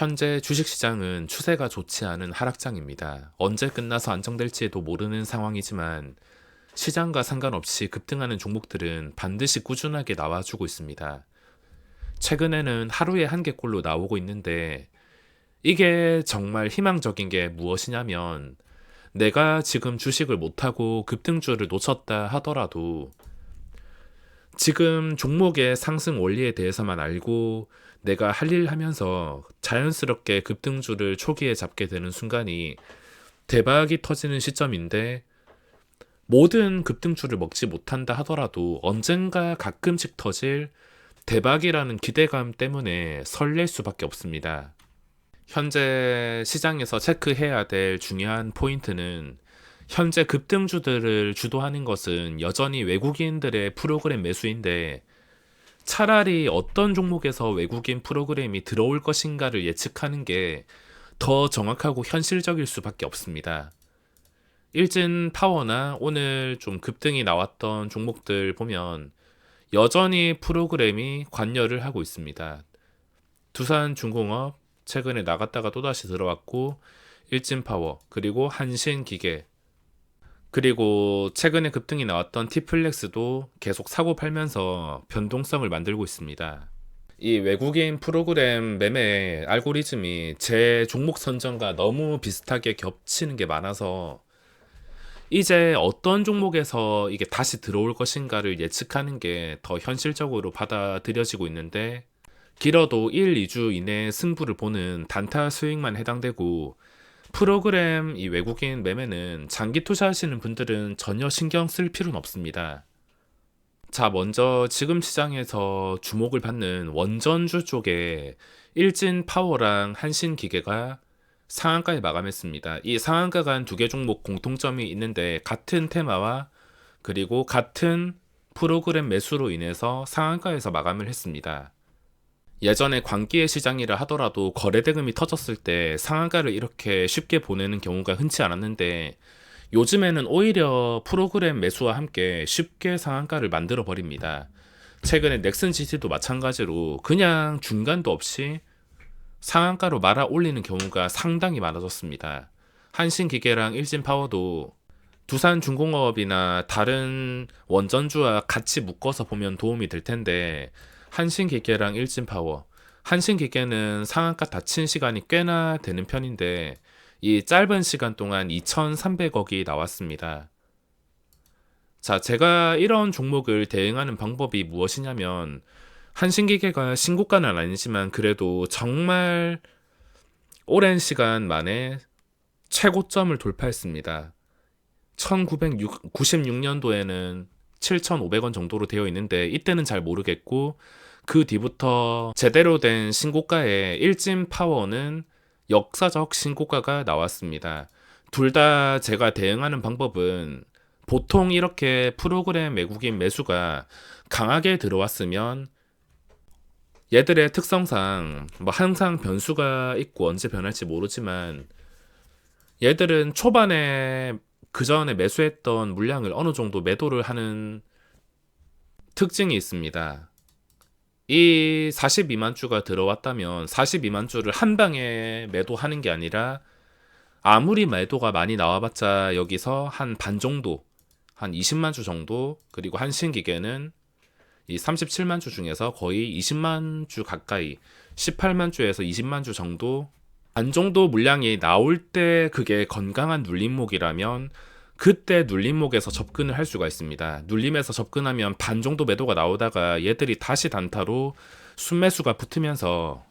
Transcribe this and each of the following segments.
현재 주식시장은 추세가 좋지 않은 하락장입니다. 언제 끝나서 안정될지도 모르는 상황이지만 시장과 상관없이 급등하는 종목들은 반드시 꾸준하게 나와주고 있습니다. 최근에는 하루에 한 개꼴로 나오고 있는데 이게 정말 희망적인 게 무엇이냐면 내가 지금 주식을 못하고 급등주를 놓쳤다 하더라도 지금 종목의 상승 원리에 대해서만 알고 내가 할 일 하면서 자연스럽게 급등주를 초기에 잡게 되는 순간이 대박이 터지는 시점인데 모든 급등주를 먹지 못한다 하더라도 언젠가 가끔씩 터질 대박이라는 기대감 때문에 설렐 수밖에 없습니다. 현재 시장에서 체크해야 될 중요한 포인트는 현재 급등주들을 주도하는 것은 여전히 외국인들의 프로그램 매수인데 차라리 어떤 종목에서 외국인 프로그램이 들어올 것인가를 예측하는 게 더 정확하고 현실적일 수밖에 없습니다. 일진 파워나 오늘 좀 급등이 나왔던 종목들 보면 여전히 프로그램이 관여를 하고 있습니다. 두산중공업 최근에 나갔다가 또다시 들어왔고 일진파워 그리고 한신기계 그리고 최근에 급등이 나왔던 티플렉스도 계속 사고 팔면서 변동성을 만들고 있습니다. 이 외국인 프로그램 매매 알고리즘이 제 종목 선정과 너무 비슷하게 겹치는 게 많아서 이제 어떤 종목에서 이게 다시 들어올 것인가를 예측하는 게 더 현실적으로 받아들여지고 있는데 길어도 1, 2주 이내에 승부를 보는 단타 수익만 해당되고 프로그램 이 외국인 매매는 장기 투자하시는 분들은 전혀 신경 쓸 필요는 없습니다. 자, 먼저 지금 시장에서 주목을 받는 원전주 쪽에 일진 파워랑 한신 기계가 상한가에 마감했습니다. 이 상한가 간 두 개 종목 공통점이 있는데 같은 테마와 그리고 같은 프로그램 매수로 인해서 상한가에서 마감을 했습니다. 예전에 광기의 시장이라 하더라도 거래대금이 터졌을 때 상한가를 이렇게 쉽게 보내는 경우가 흔치 않았는데 요즘에는 오히려 프로그램 매수와 함께 쉽게 상한가를 만들어 버립니다. 최근에 넥슨 GT도 마찬가지로 그냥 중간도 없이 상한가로 말아 올리는 경우가 상당히 많아졌습니다. 한신기계랑 일진파워도 두산중공업이나 다른 원전주와 같이 묶어서 보면 도움이 될 텐데 한신기계랑 일진파워 한신기계는 상한가 닫힌 시간이 꽤나 되는 편인데 이 짧은 시간 동안 2,300억이 나왔습니다. 자, 제가 이런 종목을 대응하는 방법이 무엇이냐면 한신기계가 신고가는 아니지만 그래도 정말 오랜 시간 만에 최고점을 돌파했습니다. 1996년도에는 7,500원 정도로 되어 있는데 이때는 잘 모르겠고 그 뒤부터 제대로 된 신고가의 일진 파워는 역사적 신고가가 나왔습니다. 둘 다 제가 대응하는 방법은 보통 이렇게 프로그램 외국인 매수가 강하게 들어왔으면 얘들의 특성상 뭐 항상 변수가 있고 언제 변할지 모르지만 얘들은 초반에 그 전에 매수했던 물량을 어느 정도 매도를 하는 특징이 있습니다. 이 42만 주가 들어왔다면 42만 주를 한 방에 매도하는 게 아니라 아무리 매도가 많이 나와봤자 여기서 한 반 정도, 한 20만 주 정도, 그리고 한신기계는 이 37만 주 중에서 거의 20만 주 가까이 18만 주에서 20만 주 정도 반 정도 물량이 나올 때 그게 건강한 눌림목이라면 그때 눌림목에서 접근을 할 수가 있습니다. 눌림에서 접근하면 반 정도 매도가 나오다가 얘들이 다시 단타로 순매수가 붙으면서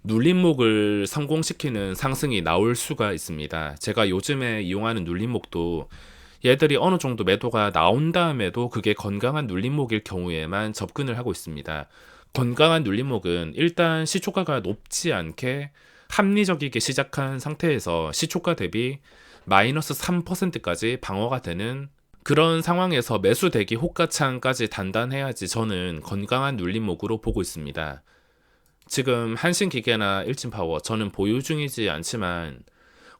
눌림목을 성공시키는 상승이 나올 수가 있습니다. 제가 요즘에 이용하는 눌림목도 얘들이 어느 정도 매도가 나온 다음에도 그게 건강한 눌림목일 경우에만 접근을 하고 있습니다. 건강한 눌림목은 일단 시초가가 높지 않게 합리적이게 시작한 상태에서 시초가 대비 마이너스 3%까지 방어가 되는 그런 상황에서 매수 대기 호가창까지 단단해야지 저는 건강한 눌림목으로 보고 있습니다. 지금 한신기계나 일진파워 저는 보유 중이지 않지만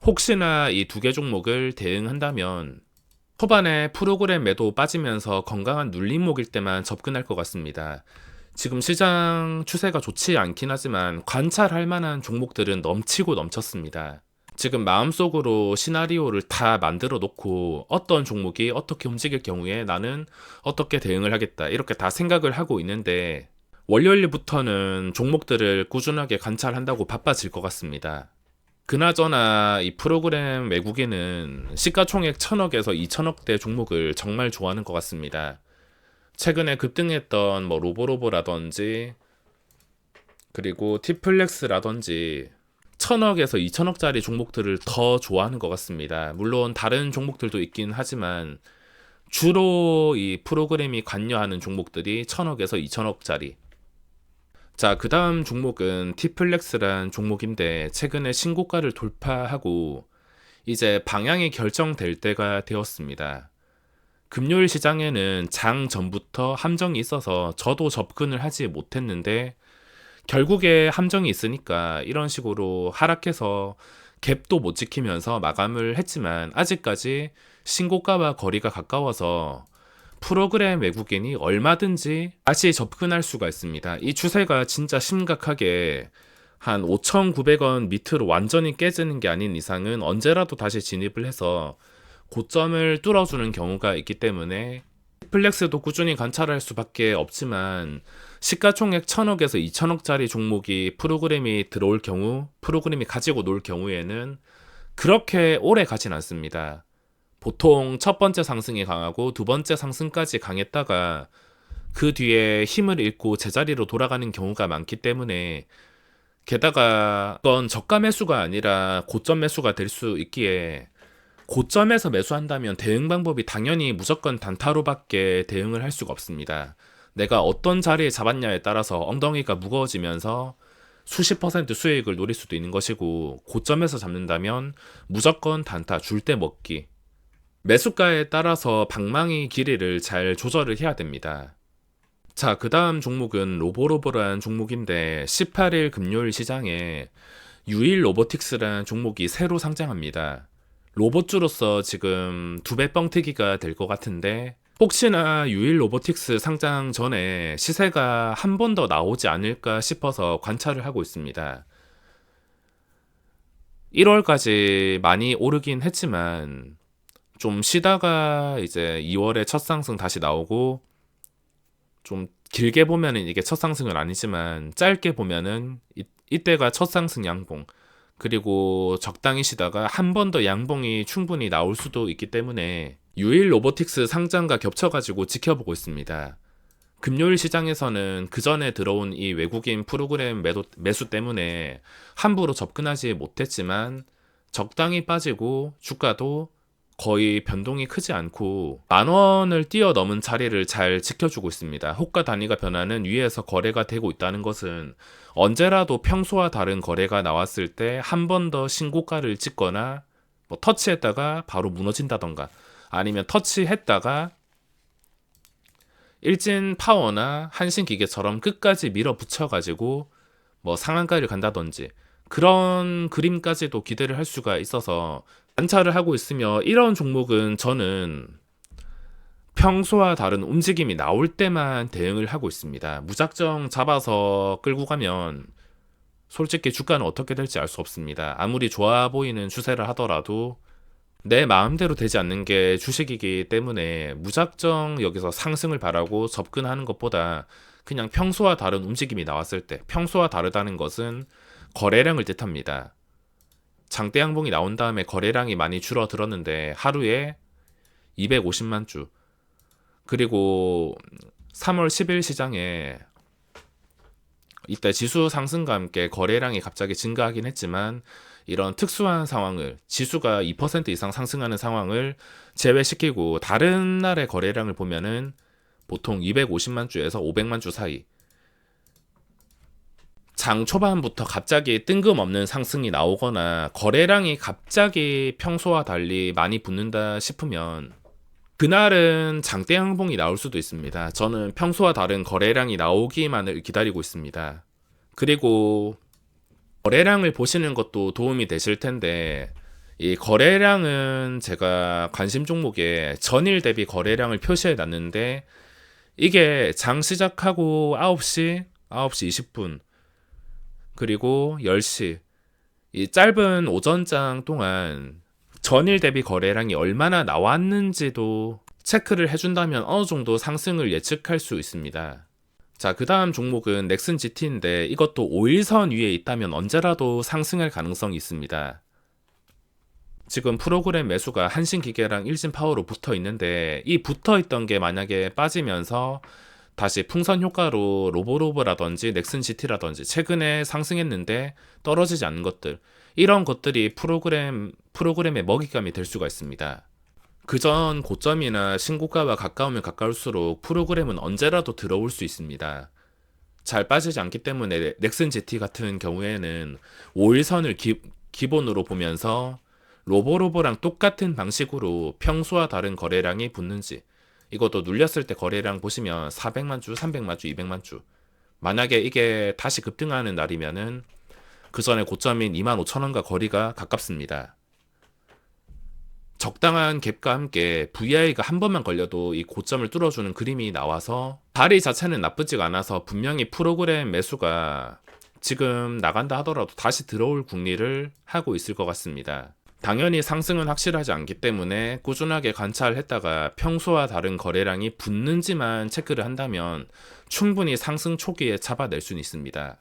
혹시나 이 두 개 종목을 대응한다면 초반에 프로그램 매도 빠지면서 건강한 눌림목일 때만 접근할 것 같습니다. 지금 시장 추세가 좋지 않긴 하지만 관찰할 만한 종목들은 넘치고 넘쳤습니다. 지금 마음속으로 시나리오를 다 만들어 놓고 어떤 종목이 어떻게 움직일 경우에 나는 어떻게 대응을 하겠다 이렇게 다 생각을 하고 있는데 월요일부터는 종목들을 꾸준하게 관찰한다고 바빠질 것 같습니다. 그나저나 이 프로그램 외국인은 시가총액 1000억에서 2000억대 종목을 정말 좋아하는 것 같습니다. 최근에 급등했던 뭐 로보로보라든지 그리고 티플렉스라든지 1000억에서 2000억짜리 종목들을 더 좋아하는 것 같습니다. 물론 다른 종목들도 있긴 하지만 주로 이 프로그램이 관여하는 종목들이 1000억에서 2000억짜리. 자, 그 다음 종목은 티플렉스란 종목인데 최근에 신고가를 돌파하고 이제 방향이 결정될 때가 되었습니다. 금요일 시장에는 장 전부터 함정이 있어서 저도 접근을 하지 못했는데 결국에 함정이 있으니까 이런 식으로 하락해서 갭도 못 지키면서 마감을 했지만 아직까지 신고가와 거리가 가까워서 프로그램 외국인이 얼마든지 다시 접근할 수가 있습니다. 이 추세가 진짜 심각하게 한 5,900원 밑으로 완전히 깨지는 게 아닌 이상은 언제라도 다시 진입을 해서 고점을 뚫어주는 경우가 있기 때문에 플렉스도 꾸준히 관찰할 수밖에 없지만 시가총액 1000억에서 2000억짜리 종목이 프로그램이 들어올 경우, 프로그램이 가지고 놀 경우에는 그렇게 오래 가진 않습니다. 보통 첫 번째 상승이 강하고 두 번째 상승까지 강했다가 그 뒤에 힘을 잃고 제자리로 돌아가는 경우가 많기 때문에 게다가 그건 저가 매수가 아니라 고점 매수가 될 수 있기에 고점에서 매수한다면 대응 방법이 당연히 무조건 단타로밖에 대응을 할 수가 없습니다. 내가 어떤 자리에 잡았냐에 따라서 엉덩이가 무거워지면서 수십 퍼센트 수익을 노릴 수도 있는 것이고 고점에서 잡는다면 무조건 단타 줄 때 먹기. 매수가에 따라서 방망이 길이를 잘 조절을 해야 됩니다. 자, 그 다음 종목은 로보로보라는 종목인데 18일 금요일 시장에 유일 로보틱스라는 종목이 새로 상장합니다. 로봇주로서 지금 두 배 뻥튀기가 될 것 같은데 혹시나 유일 로보틱스 상장 전에 시세가 한 번 더 나오지 않을까 싶어서 관찰을 하고 있습니다. 1월까지 많이 오르긴 했지만 좀 쉬다가 이제 2월에 첫 상승 다시 나오고 좀 길게 보면은 이게 첫 상승은 아니지만 짧게 보면은 이때가 첫 상승 양봉 그리고 적당히 쉬다가 한 번 더 양봉이 충분히 나올 수도 있기 때문에 유일 로보틱스 상장과 겹쳐가지고 지켜보고 있습니다. 금요일 시장에서는 그 전에 들어온 이 외국인 프로그램 매수 때문에 함부로 접근하지 못했지만 적당히 빠지고 주가도 거의 변동이 크지 않고 10,000원을 뛰어넘은 자리를 잘 지켜주고 있습니다. 호가 단위가 변하는 위에서 거래가 되고 있다는 것은 언제라도 평소와 다른 거래가 나왔을 때 한 번 더 신고가를 찍거나 뭐 터치했다가 바로 무너진다던가 아니면 터치했다가 일진 파워나 한신기계처럼 끝까지 밀어붙여가지고 뭐 상한가를 간다든지 그런 그림까지도 기대를 할 수가 있어서 관찰을 하고 있으며 이런 종목은 저는 평소와 다른 움직임이 나올 때만 대응을 하고 있습니다. 무작정 잡아서 끌고 가면 솔직히 주가는 어떻게 될지 알 수 없습니다. 아무리 좋아 보이는 추세를 하더라도 내 마음대로 되지 않는 게 주식이기 때문에 무작정 여기서 상승을 바라고 접근하는 것보다 그냥 평소와 다른 움직임이 나왔을 때 평소와 다르다는 것은 거래량을 뜻합니다. 장대 양봉이 나온 다음에 거래량이 많이 줄어들었는데 하루에 250만 주 그리고 3월 10일 시장에 이때 지수 상승과 함께 거래량이 갑자기 증가하긴 했지만 이런 특수한 상황을 지수가 2% 이상 상승하는 상황을 제외시키고 다른 날의 거래량을 보면은 보통 250만 주에서 500만 주 사이 장 초반부터 갑자기 뜬금없는 상승이 나오거나 거래량이 갑자기 평소와 달리 많이 붙는다 싶으면 그날은 장대 양봉이 나올 수도 있습니다. 저는 평소와 다른 거래량이 나오기만을 기다리고 있습니다. 그리고 거래량을 보시는 것도 도움이 되실 텐데 이 거래량은 제가 관심 종목에 전일 대비 거래량을 표시해 놨는데 이게 장 시작하고 9시, 9시 20분, 그리고 10시. 이 짧은 오전장 동안 전일 대비 거래량이 얼마나 나왔는지도 체크를 해준다면 어느 정도 상승을 예측할 수 있습니다. 자, 그 다음 종목은 넥슨 GT인데 이것도 5일선 위에 있다면 언제라도 상승할 가능성이 있습니다. 지금 프로그램 매수가 한신기계랑 일진파워로 붙어 있는데 이 붙어 있던 게 만약에 빠지면서 다시 풍선 효과로 로보로보라든지 넥슨 GT라든지 최근에 상승했는데 떨어지지 않는 것들, 이런 것들이 프로그램의 먹잇감이 될 수가 있습니다. 그전 고점이나 신고가와 가까우면 가까울수록 프로그램은 언제라도 들어올 수 있습니다. 잘 빠지지 않기 때문에 넥슨 GT 같은 경우에는 5일선을 기본으로 보면서 로보로보랑 똑같은 방식으로 평소와 다른 거래량이 붙는지, 이것도 눌렸을 때 거래량 보시면 400만 주, 300만 주, 200만 주. 만약에 이게 다시 급등하는 날이면은 그 전에 고점인 25,000원과 거리가 가깝습니다. 적당한 갭과 함께 VI가 한 번만 걸려도 이 고점을 뚫어주는 그림이 나와서 다리 자체는 나쁘지가 않아서 분명히 프로그램 매수가 지금 나간다 하더라도 다시 들어올 궁리를 하고 있을 것 같습니다. 당연히 상승은 확실하지 않기 때문에 꾸준하게 관찰했다가 평소와 다른 거래량이 붙는지만 체크를 한다면 충분히 상승 초기에 잡아낼 수는 있습니다.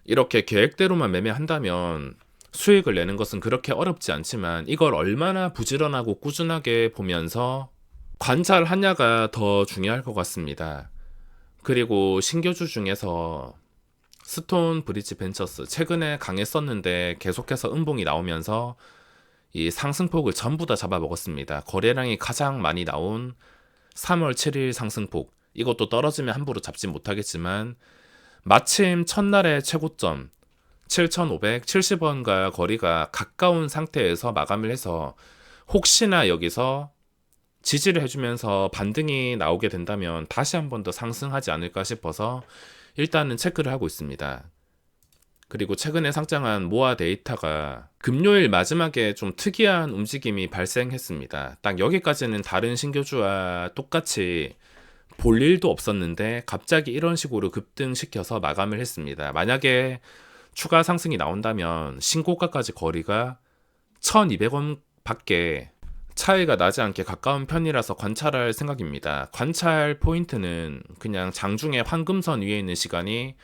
이렇게 계획대로만 매매한다면 수익을 내는 것은 그렇게 어렵지 않지만 이걸 얼마나 부지런하고 꾸준하게 보면서 관찰하냐가 더 중요할 것 같습니다. 그리고 신규주 중에서 스톤 브릿지 벤처스 최근에 강했었는데 계속해서 음봉이 나오면서 이 상승폭을 전부 다 잡아먹었습니다. 거래량이 가장 많이 나온 3월 7일 상승폭, 이것도 떨어지면 함부로 잡지 못하겠지만 마침 첫날의 최고점 7,570원과 거리가 가까운 상태에서 마감을 해서 혹시나 여기서 지지를 해주면서 반등이 나오게 된다면 다시 한 번 더 상승하지 않을까 싶어서 일단은 체크를 하고 있습니다. 그리고 최근에 상장한 모아 데이터가 금요일 마지막에 좀 특이한 움직임이 발생했습니다. 딱 여기까지는 다른 신규주와 똑같이 볼 일도 없었는데 갑자기 이런 식으로 급등시켜서 마감을 했습니다. 만약에 추가 상승이 나온다면 신고가까지 거리가 1,200원 밖에 차이가 나지 않게 가까운 편이라서 관찰할 생각입니다. 관찰 포인트는 그냥 장중에 황금선 위에 있는 시간이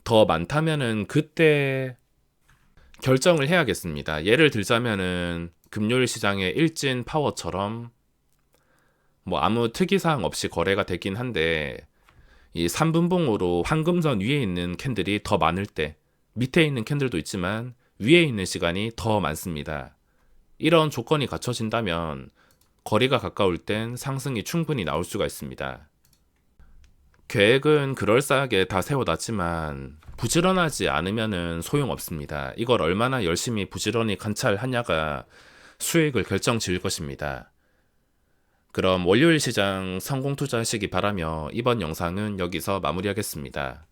더 많다면은 그때 결정을 해야겠습니다. 예를 들자면은 금요일 시장의 일진 파워처럼 뭐 아무 특이사항 없이 거래가 되긴 한데 이 3분봉으로 황금선 위에 있는 캔들이 더 많을 때, 밑에 있는 캔들도 있지만 위에 있는 시간이 더 많습니다. 이런 조건이 갖춰진다면 거리가 가까울 땐 상승이 충분히 나올 수가 있습니다. 계획은 그럴싸하게 다 세워놨지만 부지런하지 않으면 소용없습니다. 이걸 얼마나 열심히 부지런히 관찰하냐가 수익을 결정 지을 것입니다. 그럼 월요일 시장 성공 투자하시기 바라며 이번 영상은 여기서 마무리하겠습니다.